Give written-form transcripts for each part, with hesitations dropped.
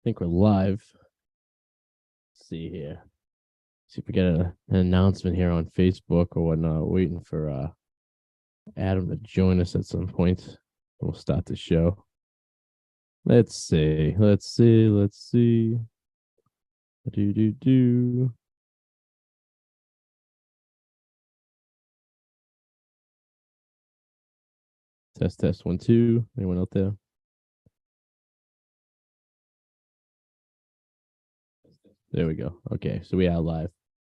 think we're live. Let's see here. See if we get an announcement here on Facebook or whatnot. Waiting for Adam to join us at some point. We'll start the show. Let's see. Do. Test 1 2. Anyone out there? There we go. Okay, so we are live.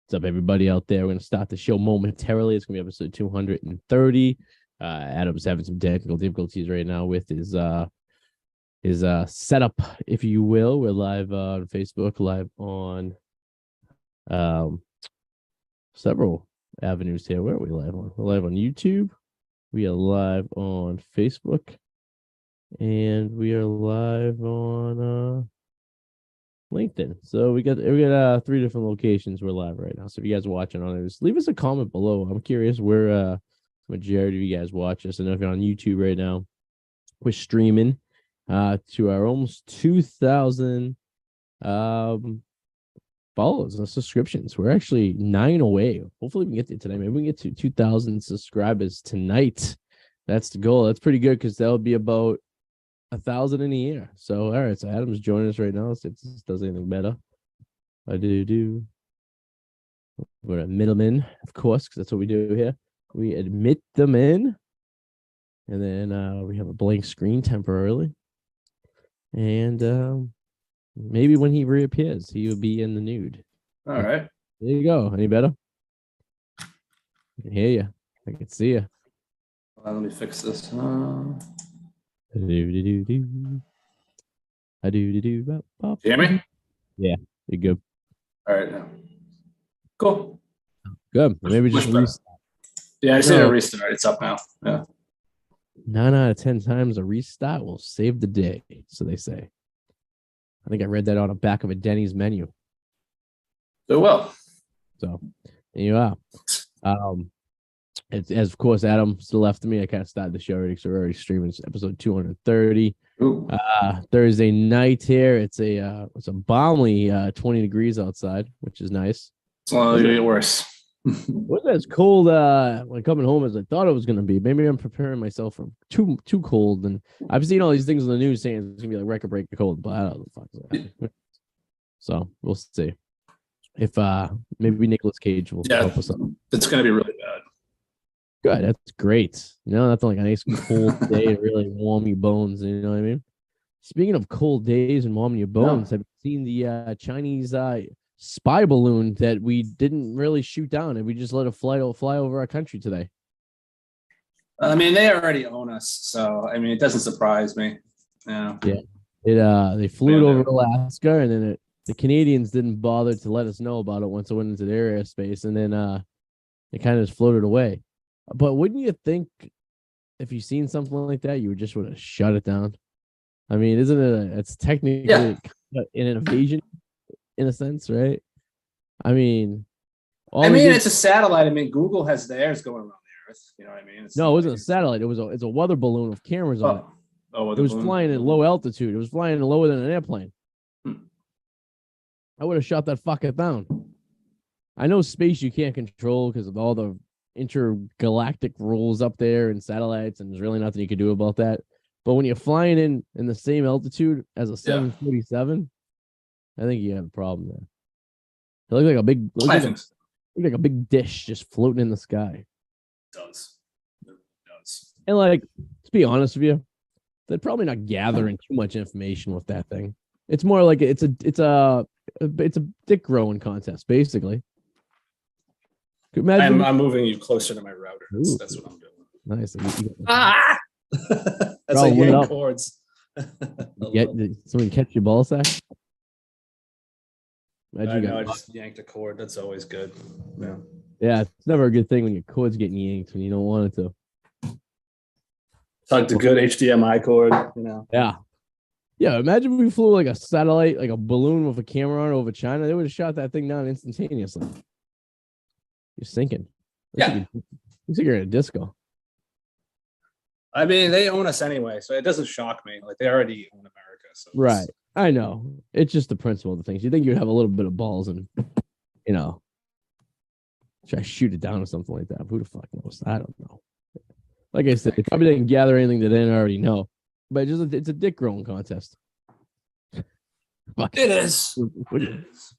What's up, everybody out there? We're gonna start the show momentarily. It's gonna be episode 230. Adam's having some technical difficulties right now with his setup, if you will. We're live on Facebook, live on several avenues here. Where are we live on? We're live on YouTube. We are live on Facebook, and we are live on LinkedIn. So we got 3 different locations we're live right now. So if you guys are watching on it, leave us a comment below. I'm curious where majority of you guys watch us. I know if you're on YouTube right now, we're streaming to our almost 2,000 follows and subscriptions. We're actually 9 away. Hopefully we can get there today. Maybe we can get to 2,000 subscribers tonight. That's the goal. That's pretty good because that'll be about 1,000 in a year. So all right, so Adam's joining us right now. So if this does anything better, I do. We're a middleman, of course, because that's what we do here. We admit them in, and then we have a blank screen temporarily, and maybe when he reappears, he will be in the nude. All right. There you go. Any better? I can hear you. I can see you. Let me fix this. Do. I do. Hear me? Yeah, you're good. All right. Now. Cool. Good. Maybe just restart. Yeah, I see a restart. It's up now. Yeah. 9 out of 10 times a restart will save the day, so they say. I think I read that on the back of a Denny's menu. So well. So there you are. It's, as of course, Adam still after me. I kind of started the show already, so we're already streaming. It's episode 230. Thursday night here. It's a balmy 20 degrees outside, which is nice. It's only gonna get worse. Wasn't as cold when coming home as I thought it was gonna be. Maybe I'm preparing myself for too cold. And I've seen all these things on the news saying it's gonna be like record breaker cold, but I don't know what the fuck is that. So we'll see if maybe Nicolas Cage will help us out. It's gonna be really bad. Good, that's great. You know, that's like a nice cold day to really warm your bones. You know what I mean? Speaking of cold days and warming your bones, have you seen the Chinese spy balloon that we didn't really shoot down and we just let it fly over our country today? I mean, they already own us, so I mean, it doesn't surprise me. Yeah. They flew it over Alaska, and then the Canadians didn't bother to let us know about it once it went into their airspace, and then it kind of just floated away. But wouldn't you think if you seen something like that, you would just would have shut it down? I mean, isn't it? It's technically an invasion in a sense, right? I mean, it's a satellite. I mean, Google has theirs going around the Earth. You know what I mean? No, it wasn't a satellite. It's a weather balloon with cameras on it. It was flying at low altitude. It was flying lower than an airplane. I would have shot that fucker down. I know space you can't control because of all the intergalactic rules up there and satellites, and there's really nothing you can do about that. But when you're flying in the same altitude as a 747, I think you have a problem there. It looked like a big dish just floating in the sky. It does. And like, to be honest with you, they're probably not gathering too much information with that thing. It's more like it's a dick growing contest, basically. Imagine I'm moving you closer to my router. That's what I'm doing. Nice. That's like yank cords. Someone catch your ball sack? I just yanked a cord. That's always good. Yeah, it's never a good thing when your cord's getting yanked when you don't want it to. It's like the good HDMI cord, you know. Yeah, imagine if we flew like a satellite, like a balloon with a camera on it over China. They would have shot that thing down instantaneously. You're sinking. Looks like you're in a disco. I mean, they own us anyway, so it doesn't shock me. Like, they already own America. So right. I know. It's just the principle of the things. You think you'd have a little bit of balls and, you know, try to shoot it down or something like that. Who the fuck knows? I don't know. Like I said, they probably didn't gather anything that they didn't already know. But it's a dick growing contest. It is. It is.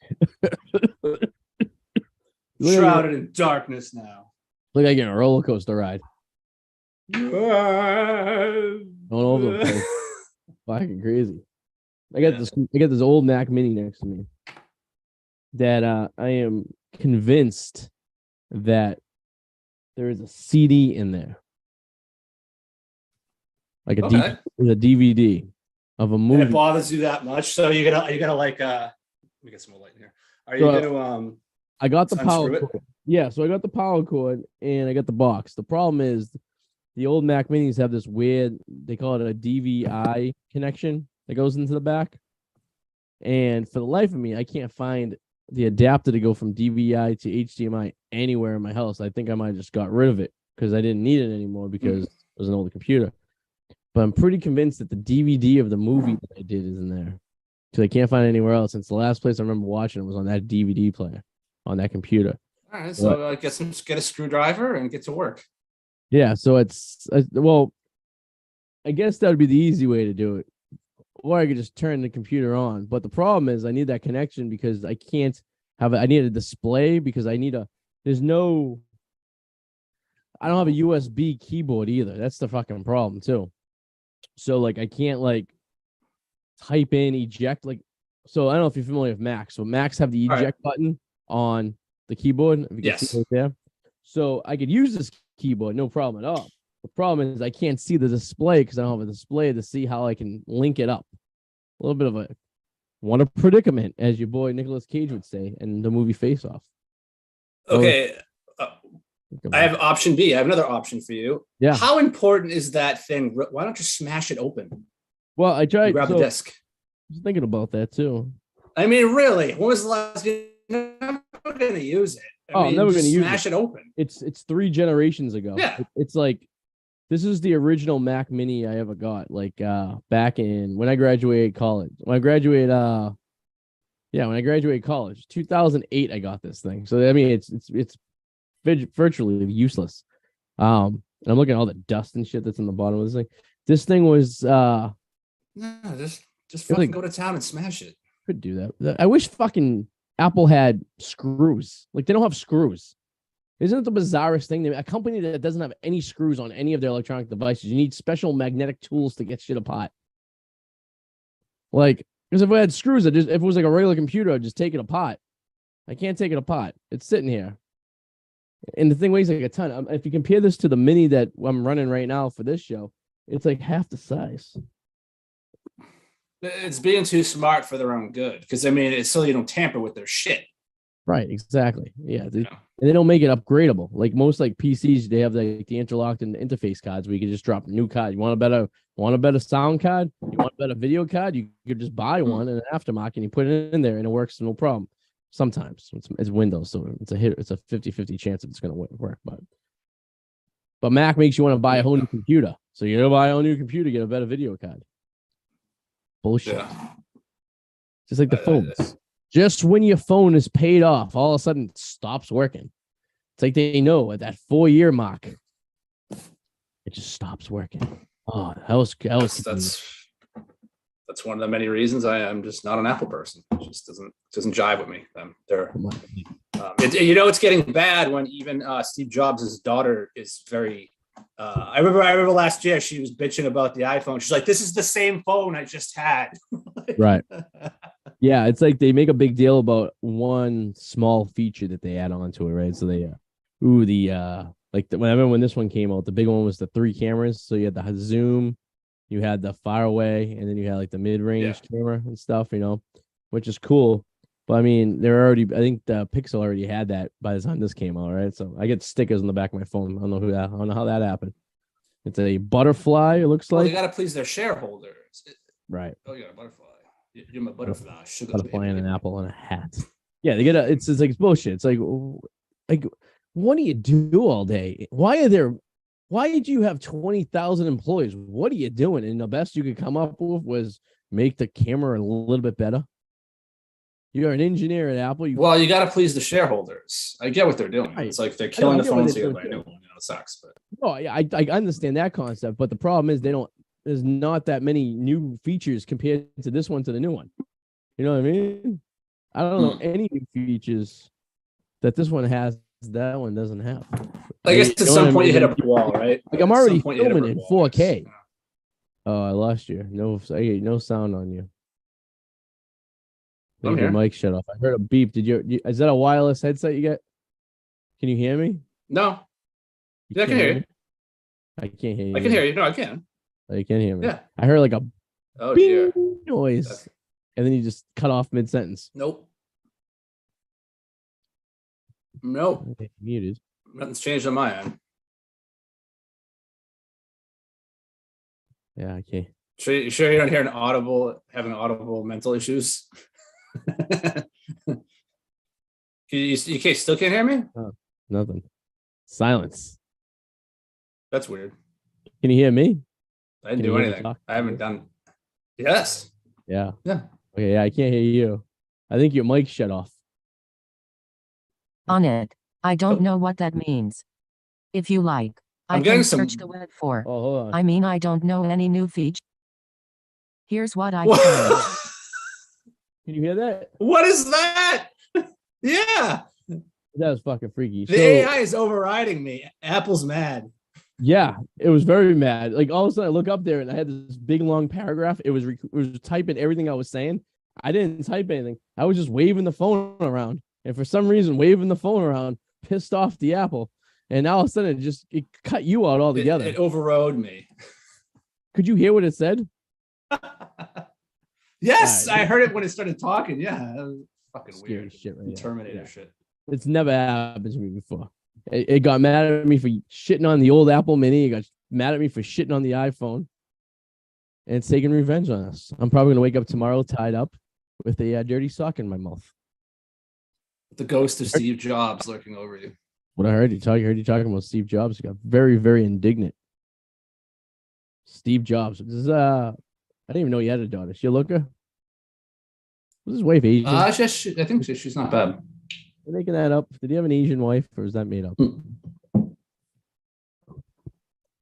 Shrouded in darkness now. Look like you're in a roller coaster ride. Going over the place. Fucking crazy. I got this old Mac Mini next to me that I am convinced that there is a CD in there. Like a DVD of a movie. And it bothers you that much, so you're gonna like let me get some more light in here. Are you gonna I got the power unscrew it? cord. Yeah, so I got the power cord and I got the box. The problem is the old Mac Minis have this weird, they call it a DVI connection that goes into the back. And for the life of me, I can't find the adapter to go from DVI to HDMI anywhere in my house. I think I might have just got rid of it because I didn't need it anymore because it was an older computer. But I'm pretty convinced that the DVD of the movie that I did is in there because I can't find it anywhere else. Since the last place I remember watching it was on that DVD player on that computer. All right, so get a screwdriver and get to work. Yeah, so it's well, I guess that would be the easy way to do it, or I could just turn the computer on. But the problem is, I need that connection because I can't have it. I need a display because I need a. There's no. I don't have a USB keyboard either. That's the fucking problem too. So like, I can't like type in eject like. So I don't know if you're familiar with Macs. So Macs have the eject button on the keyboard. If you can see it right there. So I could use this keyboard, no problem at all. The problem is I can't see the display because I don't have a display to see how I can link it up. A little bit of a predicament, as your boy Nicolas Cage would say in the movie Face Off. Okay. I have option B. I have another option for you. Yeah. How important is that thing? Why don't you smash it open? Well, I tried. Grab the disc. I was thinking about that too. I mean, really, when was the last? You're never going to use it. I'm never going to use it. Smash it open. It's 3 generations ago. Yeah. It's like this is the original Mac Mini I ever got. Like back in when I graduated college. When I graduated college, 2008, I got this thing. So I mean, it's virtually useless. And I'm looking at all the dust and shit that's in the bottom of this thing. This thing was no, just fucking go to town and smash it. Could do that. I wish fucking Apple had screws. Like they don't have screws. Isn't it the bizarrest thing? A company that doesn't have any screws on any of their electronic devices, you need special magnetic tools to get shit apart. Like, because if I had screws, if it was like a regular computer, I'd just take it apart. I can't take it apart. It's sitting here. And the thing weighs like a ton. If you compare this to the Mini that I'm running right now for this show, it's like half the size. It's being too smart for their own good. Because, I mean, it's so you don't tamper with their shit. Right, exactly. Yeah. And they don't make it upgradable. Like most like PCs, they have like the interlocked and interface cards where you can just drop a new card. You want a better sound card? You want a better video card? You could just buy one in an aftermarket and you put it in there and it works no problem. Sometimes it's Windows, so it's a 50-50 chance it's going to work. But Mac makes you want to buy a whole new computer. So you're going to buy a whole new computer, get a better video card. Bullshit. Yeah. Just like the phones. Just when your phone is paid off, all of a sudden it stops working. It's like they know at that 4-year mark, it just stops working. Oh, that's one of the many reasons I'm just not an Apple person. It just doesn't jive with me. It's getting bad when even Steve Jobs' daughter is very. I remember last year she was bitching about the iPhone. She's like, "This is the same phone I just had." Right. Yeah, it's like they make a big deal about one small feature that they add on to it, right? So they, when this one came out, the big one was the 3 cameras. So you had the zoom, you had the far away, and then you had like the mid-range camera and stuff, which is cool. But I mean, I think the Pixel already had that by the time this came out, right? So I get stickers on the back of my phone. I don't know how that happened. It's a butterfly, it looks like. They got to please their shareholders. Right. Oh, you got a butterfly. You're my butterfly. Butterfly and an apple and a hat. Yeah, they get it's like it's bullshit. It's like what do you do all day? Why did you have 20,000 employees? What are you doing? And the best you could come up with was make the camera a little bit better? You're an engineer at Apple. You got to please the shareholders. I get what they're doing. Right. It's like they're killing the phone so you buy a new one. It sucks, but I understand that concept, but the problem is there's not that many new features compared to this one to the new one. You know what I mean? I don't know any new features that this one has that one doesn't have. I guess at some point you hit a wall, right? Like I'm already filming in 4K. Oh, I lost you. No sound on you. I think your mic shut off. I heard a beep. Is that a wireless headset you get? Can you hear me? No. Yeah, I can hear you. I can't hear you. I can hear you. No, I can. Oh, you can hear me. Yeah. I heard like a dear noise. And then you just cut off mid-sentence. Nope. Muted. Nothing's changed on my end. Yeah, I can't. Sure you don't hear having audible mental issues? You still can't hear me? Oh, nothing. Silence. That's weird. Can you hear me? I didn't do anything. I haven't done. Yes. Yeah. Yeah. Okay. Yeah, I can't hear you. I think your mic shut off. On it. I don't know what that means. If you like, I can search the web for. Oh, hold on. I mean, I don't know any new feature. Here's what I found. Can you hear that? What is that? Yeah. That was fucking freaky. The AI is overriding me. Apple's mad. Yeah, it was very mad. Like all of a sudden I look up there and I had this big long paragraph. It was typing everything I was saying. I didn't type anything. I was just waving the phone around. And for some reason, waving the phone around pissed off the Apple. And now all of a sudden it cut you out altogether. It overrode me. Could you hear what it said? Yes, I heard it when it started talking. Yeah, that was fucking weird. Shit right Terminator shit. It's never happened to me before. It got mad at me for shitting on the old Apple Mini. It got mad at me for shitting on the iPhone. And it's taking revenge on us. I'm probably going to wake up tomorrow tied up with a dirty sock in my mouth. The ghost of Steve Jobs lurking over you. What I heard you talking about Steve Jobs. He got very, very indignant. Steve Jobs. This is, I didn't even know he had a daughter. She a looker? Was his wife Asian? I think she's not bad. They're making that up. Did he have an Asian wife, or is that made up? You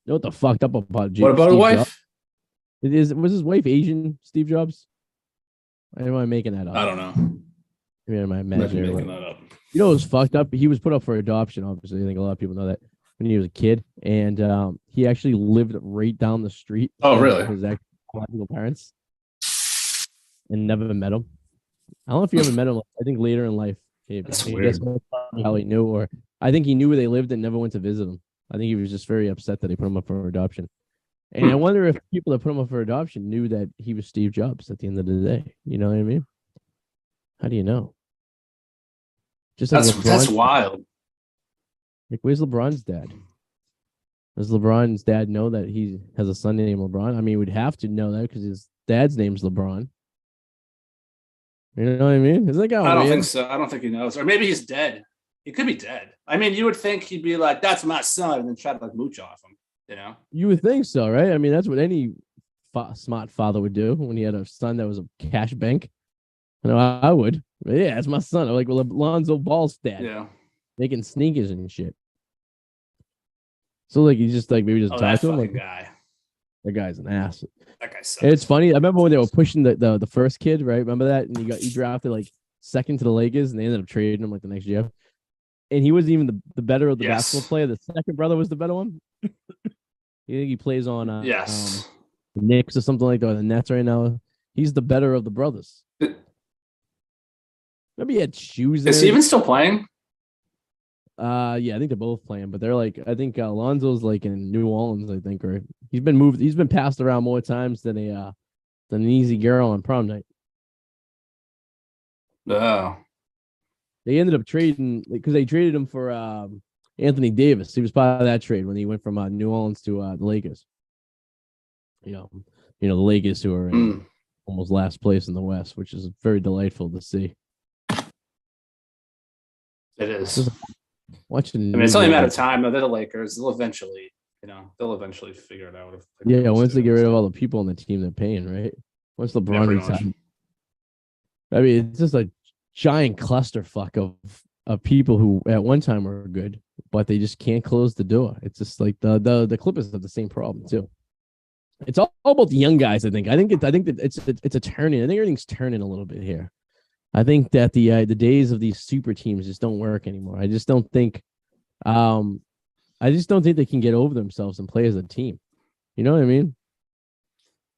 know what the fucked up about What about a wife? Was his wife Asian, Steve Jobs? Or am I making that up? I don't know. Maybe am I imagining making that up? You know what was fucked up? He was put up for adoption, obviously. I think a lot of people know that when he was a kid. And he actually lived right down the street. Oh, really? His biological parents. And never met him. I don't know if you ever met him. I think later in life. That's weird. How he knew, or I think he knew where they lived and never went to visit them. I think he was just very upset that they put him up for adoption. And I wonder if people that put him up for adoption knew that he was Steve Jobs at the end of the day. You know what I mean? How do you know? Just like that's wild. Like, where's LeBron's dad? Does LeBron's dad know that he has a son named LeBron? I mean, we'd have to know that because his dad's name's LeBron. You know what I mean? Is that guy I don't think so. I don't think he knows. Or maybe he's dead. He could be dead. I mean, you would think he'd be like, that's my son, and then try to like mooch off him, you know? You would think so, right? I mean, that's what any smart father would do when he had a son that was a cash bank. I know I would. But yeah, it's my son. I'm like, well, Lonzo Ball's dad. Yeah. Making sneakers and shit. So, like, you just, like, maybe just talk to him. Like, guy. That guy's an ass. That guy sucks. It's funny. I remember when they were pushing the first kid, right? Remember that? And he drafted like second to the Lakers, and they ended up trading him like the next year. And he wasn't even the better of the basketball player. The second brother was the better one. You think he plays on the Knicks or something like that, or the Nets right now? He's the better of the brothers. Maybe he had shoes. Is he even still playing? Yeah, I think they're both playing, but they're like, I think Alonzo's like in New Orleans, I think, or he's been moved. He's been passed around more times than an easy girl on prom night. Oh. They ended up trading because they traded him for Anthony Davis. He was part of that trade when he went from New Orleans to the Lakers. You know the Lakers, who are in almost last place in the West, which is very delightful to see. It is. Watching. I mean, it's only a matter of time. They're the Lakers. They'll eventually figure it out. Yeah, once they get rid of all the people on the team they're paying, right? Once LeBron Yeah, pretty retired, much. I mean, it's just a giant clusterfuck of people who at one time were good, but they just can't close the door. It's just like the Clippers have the same problem too. It's all about the young guys. I think that it's a turning. I think everything's turning a little bit here. I think that the days of these super teams just don't work anymore. I just don't think they can get over themselves and play as a team. You know what I mean?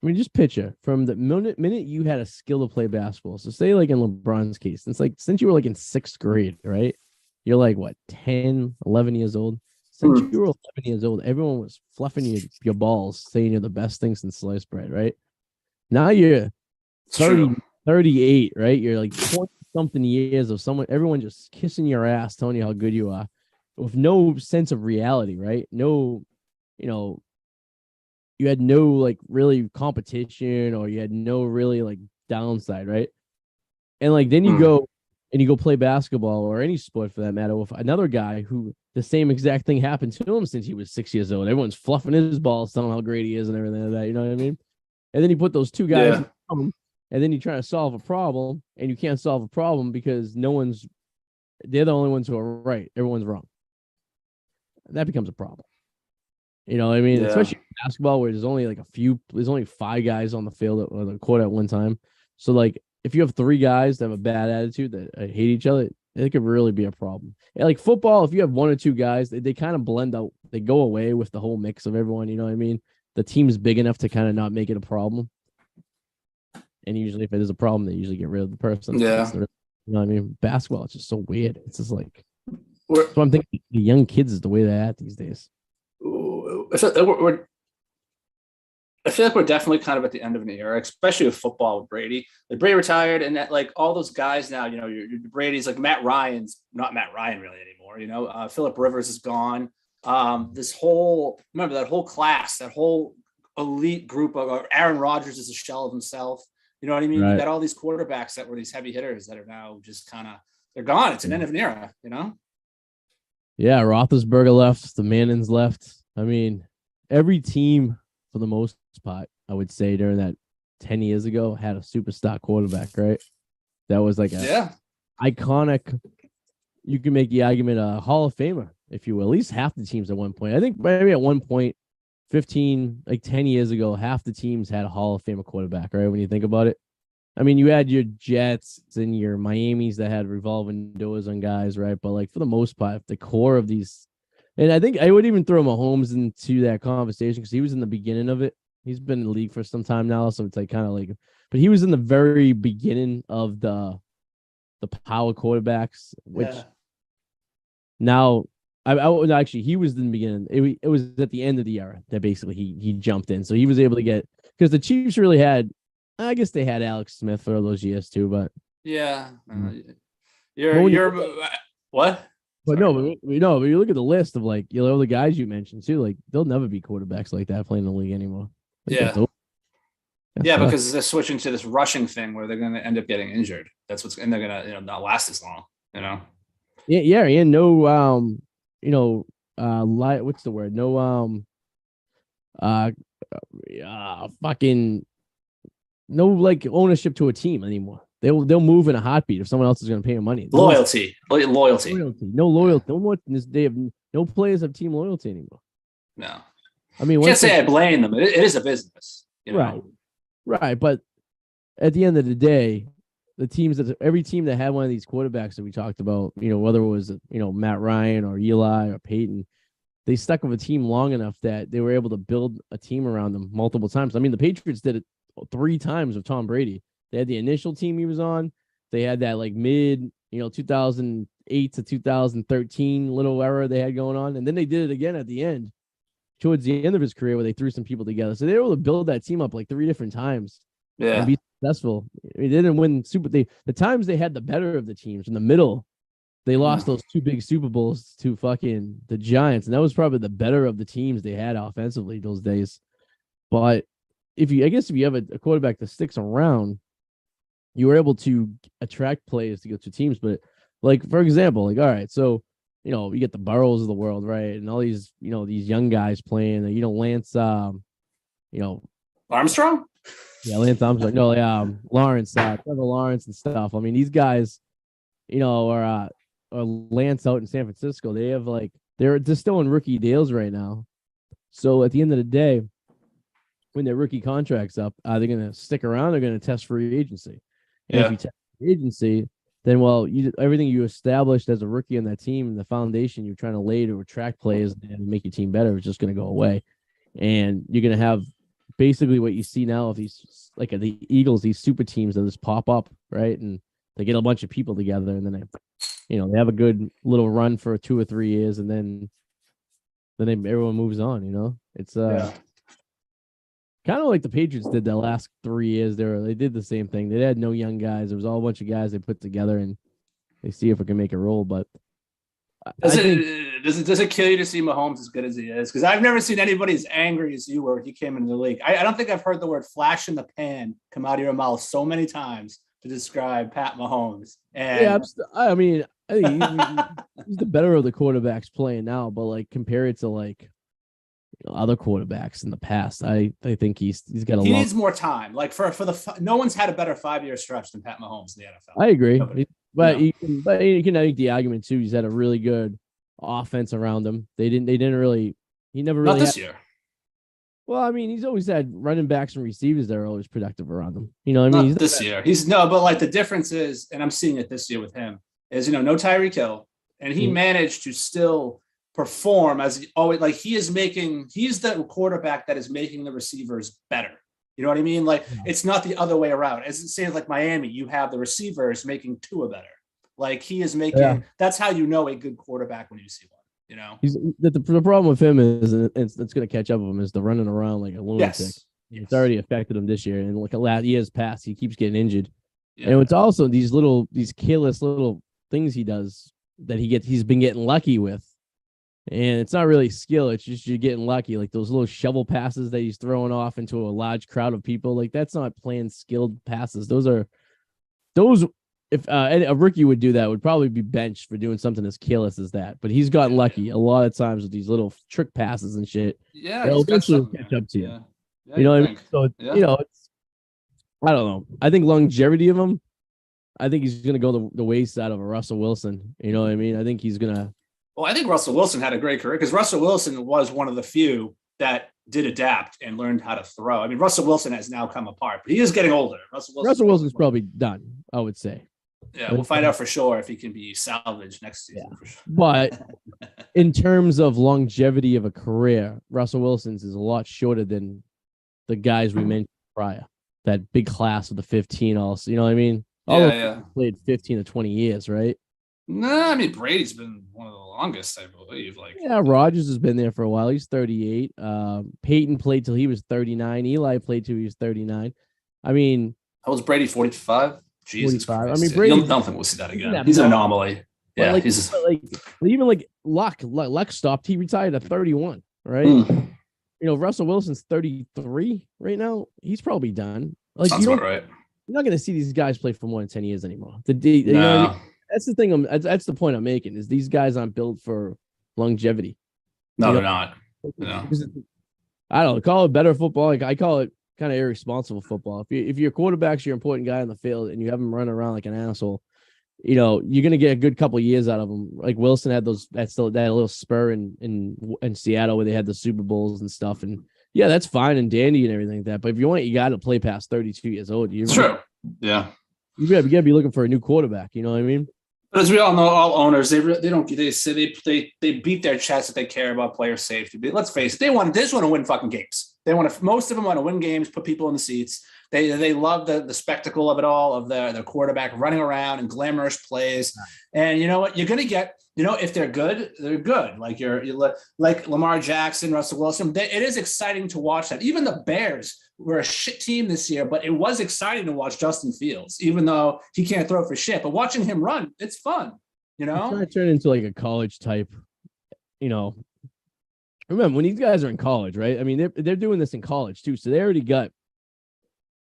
I mean, just picture from the minute you had a skill to play basketball. So say like in LeBron's case, it's like since you were like in sixth grade, right? You're like what, 10, 11 years old? Since you were 11 years old, everyone was fluffing your balls, saying you're the best thing since sliced bread, right? Now you're 30, 38, right? You're like 20 something years of everyone just kissing your ass, telling you how good you are, with no sense of reality, right? No, you had no like really competition, or you had no really like downside, right? And like then you go play basketball or any sport for that matter with another guy who the same exact thing happened to him since he was 6 years old. Everyone's fluffing his balls, telling how great he is and everything like that. You know what I mean? And then you put those two guys in the room, and then you try to solve a problem, and you can't solve a problem because they're the only ones who are right. Everyone's wrong. That becomes a problem. You know what I mean? Yeah. Especially in basketball where there's only 5 guys on the field or the court at one time. So like if you have 3 guys that have a bad attitude that hate each other, it could really be a problem. And like football, if you have 1 or 2 guys, they kind of blend out. They go away with the whole mix of everyone. You know what I mean? The team's big enough to kind of not make it a problem. And usually, if it is a problem, they usually get rid of the person. Yeah. You know what I mean? Basketball, it's just so weird. It's just like, so I'm thinking the young kids is the way they're at these days. I feel like we're definitely kind of at the end of an era, especially with football with Brady. Like Brady retired, and that like all those guys now, your Brady's like Matt Ryan's not Matt Ryan really anymore. Phillip Rivers is gone. Remember that whole class, that whole elite group of Aaron Rodgers is a shell of himself. You know what I mean? Right. You got all these quarterbacks that were these heavy hitters that are now just kind of they're gone. It's an end of an era, Yeah, Roethlisberger left, the Mannings left. I mean, every team for the most part, I would say during that 10 years ago had a superstar quarterback, right? That was like iconic. You can make the argument a Hall of Famer, if you will. At least half the teams at one point. I think maybe at one point, 10 years ago, half the teams had a Hall of Famer quarterback, right? When you think about it. I mean, you had your Jets and your Miamis that had revolving doors on guys, right? But like for the most part, the core of these, and I think I would even throw Mahomes into that conversation because he was in the beginning of it. He's been in the league for some time now, so it's like kind of like, but he was in the very beginning of the power quarterbacks, which now actually he was in the beginning. It was at the end of the era that basically he jumped in, so he was able to get because the Chiefs really had. I guess they had Alex Smith for all those years too, but you're what? But you look at the list of like all the guys you mentioned too, like they'll never be quarterbacks like that playing in the league anymore. Like, because they're switching to this rushing thing where they're going to end up getting injured. And they're going to not last as long. Yeah, and no what's the word? No fucking. No, like ownership to a team anymore. They'll move in a heartbeat if someone else is going to pay them money. Loyalty. No loyalty. No more. They have no players have team loyalty anymore. No, I mean, you can't say I blame them. It is a business, right. But at the end of the day, every team that had one of these quarterbacks that we talked about, whether it was Matt Ryan or Eli or Peyton, they stuck with a team long enough that they were able to build a team around them multiple times. I mean, the Patriots did it 3 times with Tom Brady. They had the initial team he was on. They had that like mid, 2008 to 2013 little era they had going on. And then they did it again at the end, towards the end of his career, where they threw some people together. So they were able to build that team up like 3 different times and be successful. They didn't win the times they had the better of the teams in the middle. They lost those 2 big Super Bowls to fucking the Giants. And that was probably the better of the teams they had offensively those days. But if you have a quarterback that sticks around, you were able to attract players to go to teams. But like, for example, like, all right, so, you get the Burrows of the world, right? And all these, these young guys playing, Lance, Armstrong? Yeah, Lance Armstrong. No, Lawrence, Trevor Lawrence and stuff. I mean, these guys, or Lance out in San Francisco, they have they're just still in rookie deals right now. So at the end of the day, when their rookie contract's up, are they going to stick around? They're going to test free agency. And if you test free agency, then everything you established as a rookie on that team and the foundation you're trying to lay to attract players and make your team better is just going to go away. And you're going to have basically what you see now of these, like the Eagles, these super teams that just pop up, right? And they get a bunch of people together, and then they have a good little run for 2 or 3 years, and then everyone moves on. It's kind of like the Patriots did the last 3 years. They did the same thing. They had no young guys. There was all a bunch of guys they put together, and they see if it can make a roll. But does it kill you to see Mahomes as good as he is? Because I've never seen anybody as angry as you were when he came into the league. I don't think I've heard the word "flash in the pan" come out of your mouth so many times to describe Pat Mahomes. And I think he's the better of the quarterbacks playing now. But compare it to other quarterbacks in the past, I think he's got he needs more time. No one's had a better 5-year stretch than Pat Mahomes in the NFL. I agree. You can make the argument too. He's had a really good offense around him. He never really not this year. Well, I mean, he's always had running backs and receivers that are always productive around him. Not this year. But the difference is, and I'm seeing it this year with him, is no Tyreek Hill, and he managed to still perform as he always he's the quarterback that is making the receivers better. You know what I mean? It's not the other way around. As it seems like Miami, you have the receivers making Tua better. He is making that's how you know a good quarterback when you see one. He's the problem with him is, and it's going to catch up with him, is the running around like a lunatic. Yes. It's already affected him this year, and a lot years past, he keeps getting injured. Yeah. And it's also these careless little things he does that he's been getting lucky with. And it's not really skill. It's just you're getting lucky. Like those little shovel passes that he's throwing off into a large crowd of people. That's not playing skilled passes. If a rookie would do that, would probably be benched for doing something as careless as that. But he's gotten lucky a lot of times with these little trick passes and shit. Yeah, it'll eventually catch up to you. Yeah, you know what I mean? So it's I don't know. I think longevity of him. I think he's gonna go the wayside of a Russell Wilson. You know what I mean? I think he's gonna. Well, I think Russell Wilson had a great career because Russell Wilson was one of the few that did adapt and learned how to throw. I mean, Russell Wilson has now come apart, but he is getting older. Russell Wilson's probably done, I would say. Yeah, we'll find out for sure if he can be salvaged next season. Yeah. For sure. But in terms of longevity of a career, Russell Wilson's is a lot shorter than the guys we mentioned prior. That big class of the 15 also, you know what I mean? Played 15 to 20 years, right? No, I mean, Brady's been one of the longest, I believe. Rodgers has been there for a while. He's 38. Peyton played till he was 39. Eli played till he was 39. I mean, how old's Brady? 45? Jesus 45. Christ. I mean, Brady. I don't think we'll see that again. He's an anomaly. Yeah, even Luck stopped. He retired at 31, right? Russell Wilson's 33 right now. He's probably done. Sounds about right. You're not going to see these guys play for more than 10 years anymore. You know what I mean? That's the thing. That's the point I'm making. Is these guys aren't built for longevity? No, they're not. No. I don't know, call it better football. I call it kind of irresponsible football. If your quarterback's your important guy on the field and you have him running around like an asshole, you're gonna get a good couple of years out of him. Like Wilson had that little spur in Seattle where they had the Super Bowls and stuff. And yeah, that's fine and dandy and everything like that. But if you want, you got to play past 32 years old. It's true. Yeah. You got to be looking for a new quarterback. You know what I mean? But as we all know, all owners they beat their chest that they care about player safety. But let's face it, they just want to win fucking games. Most of them want to win games, put people in the seats. They love the spectacle of it all, of the quarterback running around and glamorous plays. And you know what? You're gonna get, if they're good, they're good. Like like Lamar Jackson, Russell Wilson. It is exciting to watch that. Even the Bears were a shit team this year, but it was exciting to watch Justin Fields, even though he can't throw for shit. But watching him run, it's fun. It's trying to turn into like a college type. Remember when these guys are in college, right? I mean, they're doing this in college too, so they already got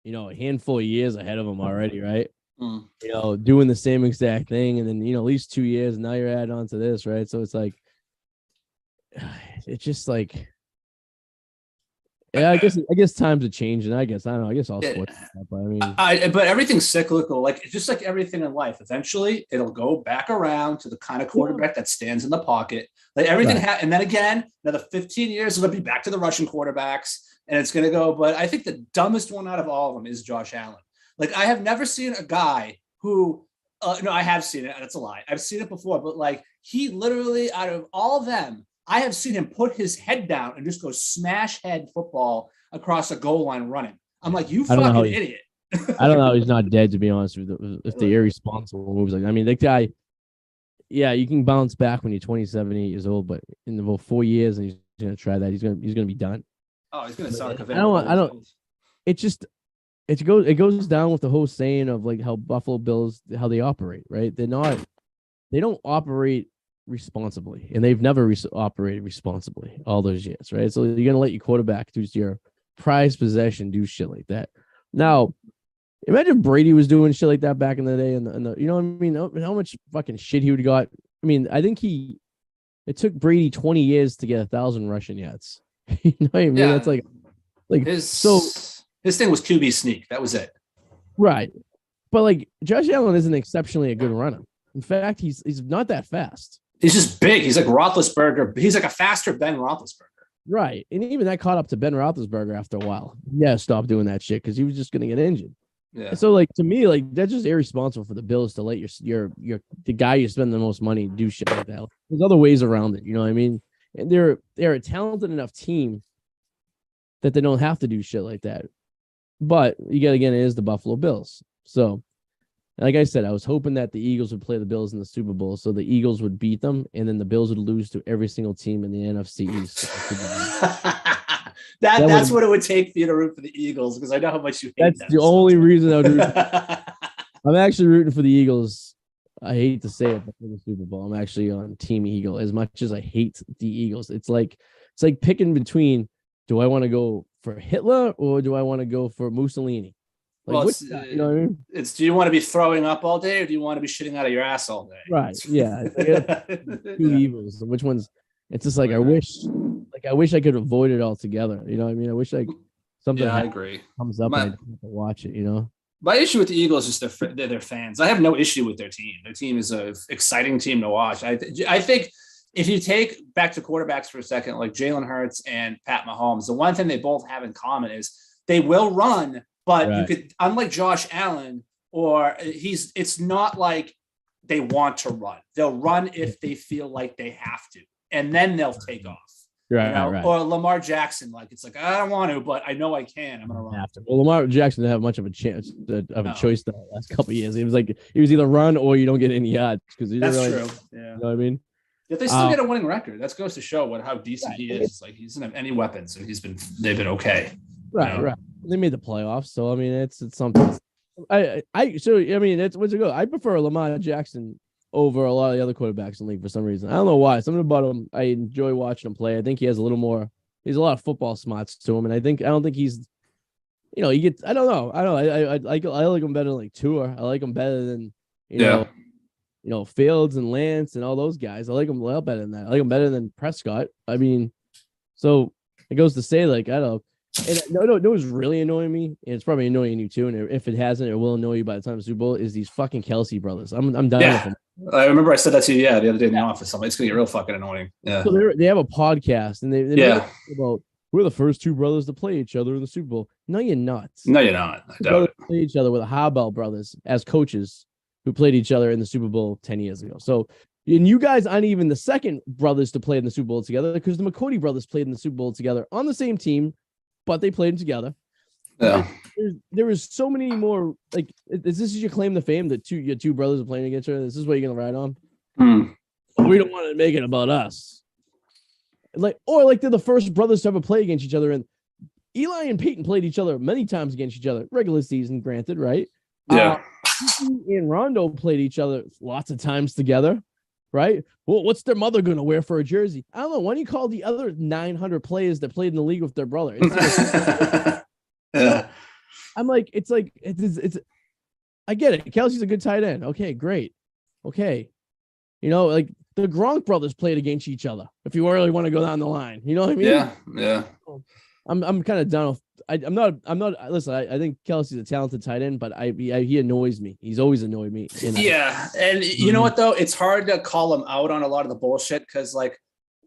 a handful of years ahead of them already, right? Doing the same exact thing, and then at least 2 years, and now you're adding on to this, right? So it's like, it's just like, Yeah, I guess times have changed, and I guess I don't know. I guess all sports. But I mean, but everything's cyclical. Like just like everything in life, eventually it'll go back around to the kind of quarterback that stands in the pocket. Like everything, and then again, another 15 years it'll be back to the Russian quarterbacks, and it's going to go. But I think the dumbest one out of all of them is Josh Allen. Like I have never seen a guy who. No, I have seen it. That's a lie. I've seen it before, but like he literally, out of all of them, I have seen him put his head down and just go smash head football across a goal line running. I'm like, you fucking idiot. I don't know. He's not dead, to be honest with you. If the irresponsible moves like, I mean, that guy, yeah, you can bounce back when you're 27, 8 years old, but in about 4 years, and he's going to try that. He's going to be done. Oh, he's going to sound like I don't. It just. It goes down with the whole saying of like how Buffalo Bills, how they operate, right? They don't operate responsibly, and they've never operated responsibly all those years, right? So you're gonna let your quarterback do your prized possession do shit like that. Now, imagine Brady was doing shit like that back in the day, and the you know what I mean? How much fucking shit he would have got. I mean, I think it took Brady 20 years to get 1,000 rushing yards. You know what I mean? Yeah. That's like His thing was QB sneak. That was it. Right. But like Josh Allen isn't exceptionally a good runner. In fact, he's not that fast. He's just big. He's like Roethlisberger. He's like a faster Ben Roethlisberger. Right. And even that caught up to Ben Roethlisberger after a while. Yeah, stop doing that shit because he was just going to get injured. Yeah. And so like to me, like that's just irresponsible for the Bills to let your the guy you spend the most money do shit like that. There's other ways around it. You know what I mean? And they're a talented enough team that they don't have to do shit like that. But you got again, it is the Buffalo Bills. So, like I said, I was hoping that the Eagles would play the Bills in the Super Bowl, so the Eagles would beat them, and then the Bills would lose to every single team in the NFC East. That's what it would take for you to root for the Eagles, because I know how much you hate them. That's the only reason I would root. I'm actually rooting for the Eagles. I hate to say it, but for the Super Bowl, I'm actually on Team Eagle. As much as I hate the Eagles, it's like picking between: do I want to go for Hitler or do I want to go for Mussolini? Like, well, you know what I mean? It's do you want to be throwing up all day or do you want to be shitting out of your ass all day? Right. Yeah. Two evils. Which one's? It's just like I wish I could avoid it altogether. You know what I mean? I wish something. Yeah, I agree. Comes up and I don't have to watch it. You know. My issue with the Eagles is just they're their fans. I have no issue with their team. Their team is an exciting team to watch. I think if you take back to quarterbacks for a second, like Jalen Hurts and Pat Mahomes, the one thing they both have in common is they will run, but you could, unlike Josh Allen, it's not like they want to run. They'll run if they feel like they have to, and then they'll take off. Right, you know? Right. Or Lamar Jackson, like it's like I don't want to, but I know I can. I'm gonna run. Well, Lamar Jackson didn't have much of a chance a choice the last couple of years. It was like he was either run or you don't get any yards because that's true. Yeah, you know what I mean. Yet they still get a winning record. That goes to show how decent he is. Like he doesn't have any weapons, and they've been okay. Right, you know? Right. They made the playoffs, so I mean it's something. I mean it's what's it go? I prefer Lamar Jackson over a lot of the other quarterbacks in the league for some reason. I don't know why. Something about him, I enjoy watching him play. I think he has a lot of football smarts to him, and I don't think he's, you know, he gets. I don't know. I like him better than like Tua. I like him better than you know, Fields and Lance and all those guys. I like him a lot better than that. I like him better than Prescott. I mean, so it goes to say, like, I don't know. And no, what's really annoying me, and it's probably annoying you too, and if it hasn't, it will annoy you by the time of the Super Bowl, is these fucking Kelsey brothers. I'm done with them. I remember I said that to you, the other day in the office. It's going to get real fucking annoying. Yeah. So they have a podcast, and they about we're the first two brothers to play each other in the Super Bowl. No, you're not. No, you're not. I doubt it. Play each other with the Harbaugh brothers as coaches who played each other in the Super Bowl 10 years ago. So, and you guys aren't even the second brothers to play in the Super Bowl together, because the McCourty brothers played in the Super Bowl together on the same team, but they played together. Yeah. There is so many more. Like, is this your claim to fame that your two brothers are playing against each other? This is what you're gonna ride on. We don't want to make it about us. Like they're the first brothers to ever play against each other, and Eli and Peyton played each other many times against each other, regular season, granted, right? Yeah. And Rondo played each other lots of times together, right? Well, what's their mother going to wear for a jersey? I don't know. Why don't you call the other 900 players that played in the league with their brother? Yeah. I'm like, it's I get it. Kelsey's a good tight end. Okay, great. Okay. You know, like the Gronk brothers played against each other. If you really want to go down the line, you know what I mean? Yeah. I'm kind of done with. I'm not. Listen, I think Kelsey's a talented tight end, but he annoys me. He's always annoyed me. Yeah, and you know what though? It's hard to call him out on a lot of the bullshit because like,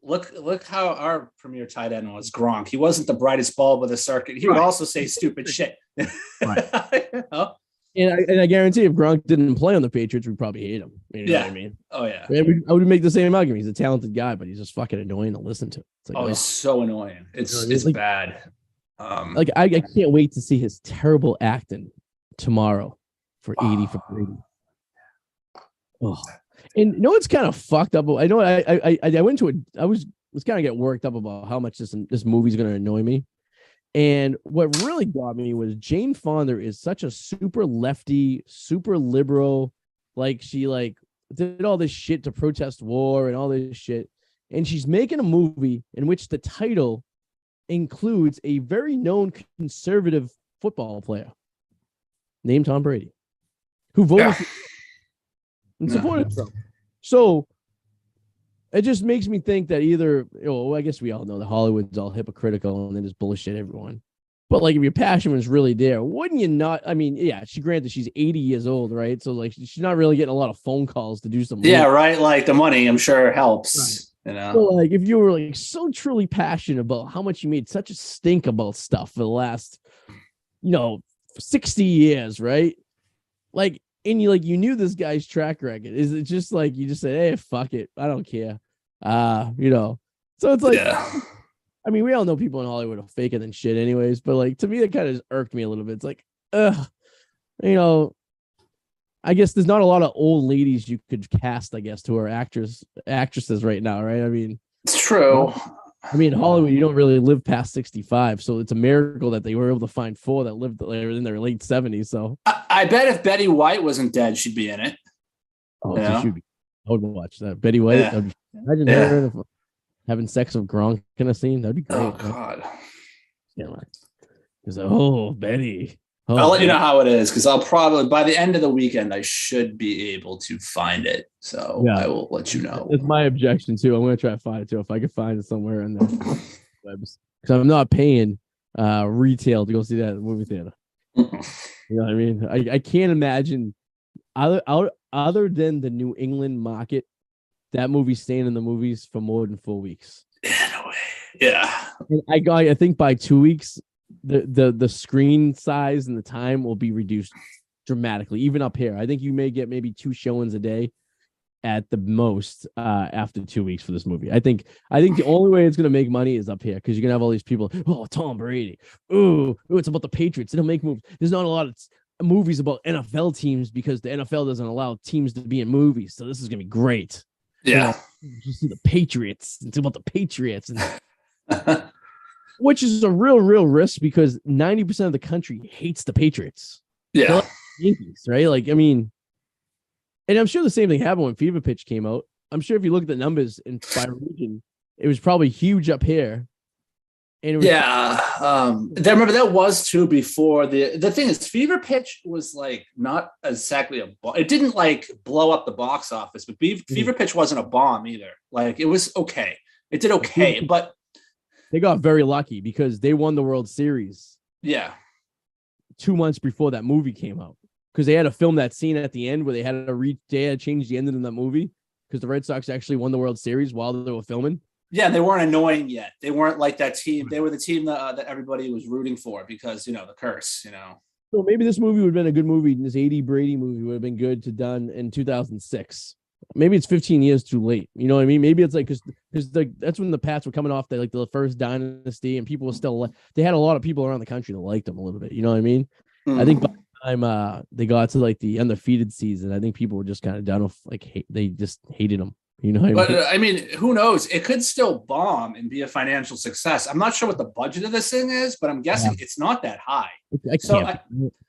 look how our premier tight end was Gronk. He wasn't the brightest bulb of the circuit. He would also say stupid shit. Right. You know? And I guarantee if Gronk didn't play on the Patriots, we'd probably hate him. You know what I mean? Oh yeah. I would make the same argument. He's a talented guy, but he's just fucking annoying to listen to. It's like, he's so annoying. It's like, bad. Like I can't wait to see his terrible acting tomorrow for 80 for Brady. Oh, and you know what's kind of fucked up? I know I went to I was kind of get worked up about how much this movie's gonna annoy me. And what really got me was Jane Fonda is such a super lefty, super liberal. Like she like did all this shit to protest war and all this shit. And she's making a movie in which the title includes a very known conservative football player named Tom Brady, who voted and supported Trump. So it just makes me think that either, I guess we all know that Hollywood's all hypocritical and they just bullshit everyone. But like, if your passion was really there, wouldn't you not? I mean, yeah, granted she's 80 years old, right? So like, she's not really getting a lot of phone calls to do something. Yeah, right. Like the money, I'm sure helps. Right. You know, so like, if you were like so truly passionate about how much you made such a stink about stuff for the last, 60 years, right? Like, and you knew this guy's track record. Is it just like you just said, hey, fuck it, I don't care, So it's like, I mean, we all know people in Hollywood are faker than shit, anyways. But like, to me, that kind of irked me a little bit. It's like, I guess there's not a lot of old ladies you could cast, I guess, who are actresses right now, right? I mean, it's true. I mean, in Hollywood, you don't really live past 65, so it's a miracle that they were able to find 4 that lived in their late 70s. So I bet if Betty White wasn't dead, she'd be in it. Oh, she should be. I would watch that. Betty White. Yeah. Imagine her having sex with Gronk in a scene. That'd be great. Oh God. Yeah, like, Betty. I'll let you know how it is because I'll probably by the end of the weekend I should be able to find it. So I will let you know. It's my objection too. I'm gonna try to find it too if I can find it somewhere in the webs because I'm not paying retail to go see that at the movie theater. You know what I mean? I can't imagine other than the New England market, that movie staying in the movies for more than 4 weeks. Yeah, no way. Yeah. And I think by 2 weeks, the screen size and the time will be reduced dramatically. Even up here, I think you may get maybe 2 showings a day at the most after 2 weeks for this movie. I think the only way it's gonna make money is up here because you're gonna have all these people. Oh, Tom Brady. Ooh, it's about the Patriots. They don't make movies. There's not a lot of movies about NFL teams because the NFL doesn't allow teams to be in movies. So this is gonna be great. Yeah. You see the Patriots. It's about the Patriots, and which is a real risk because 90% of the country hates the Patriots. Yeah. Like Yankees, right? Like, I mean, and I'm sure the same thing happened when Fever Pitch came out. I'm sure if you look at the numbers by region, it was probably huge up here. And it was remember that was too before the thing is Fever Pitch was like not exactly it didn't like blow up the box office, but Fever Pitch wasn't a bomb either. Like it was okay. It did okay, but they got very lucky because they won the World Series. Yeah. 2 months before that movie came out. Because they had to film that scene at the end where they had to change the ending in that movie because the Red Sox actually won the World Series while they were filming. Yeah, they weren't annoying yet. They weren't like that team. They were the team that everybody was rooting for because, the curse, So maybe this movie would have been a good movie. This 80 Brady movie would have been good to done in 2006. Maybe it's 15 years too late. You know what I mean? Maybe it's like because that's when the Pats were coming off the first dynasty and people were still they had a lot of people around the country that liked them a little bit. You know what I mean? Mm-hmm. I think by the time they got to like the undefeated season, I think people were just kind of done with they just hated them. You know what I mean? Who knows? It could still bomb and be a financial success. I'm not sure what the budget of this thing is, but I'm guessing it's not that high. It can't.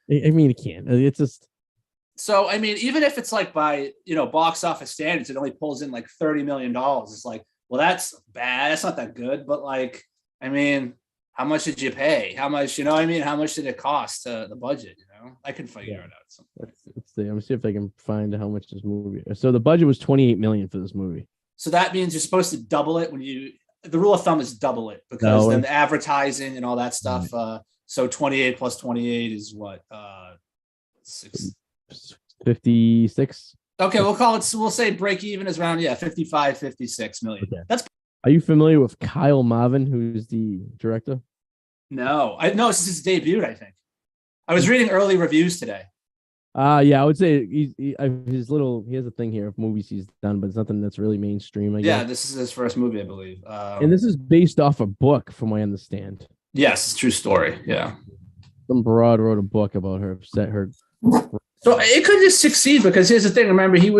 It's just. So, I mean, even if it's like by, box office standards, it only pulls in like $30 million. It's like, well, that's bad. That's not that good. But like, I mean, how much did you pay? How much, how much did it cost the budget? I can figure it out. Let's see. Let me see if I can find how much this movie. So the budget was $28 million for this movie. So that means you're supposed to double it when the rule of thumb is double it because then the advertising and all that stuff. So 28 plus 28 is what? 56. Okay, we'll say break even is around 55, 56 million. Okay. That's. Are you familiar with Kyle Marvin, who's the director? No, this is his debut, I think. I was reading early reviews today. Yeah, I would say he has a thing here of movies he's done, but it's nothing that's really mainstream. I guess. Yeah, this is his first movie, I believe. And this is based off a book, from what I understand. Yes, it's a true story. Yeah. Some broad wrote a book about her. So it could just succeed because here's the thing. Remember, he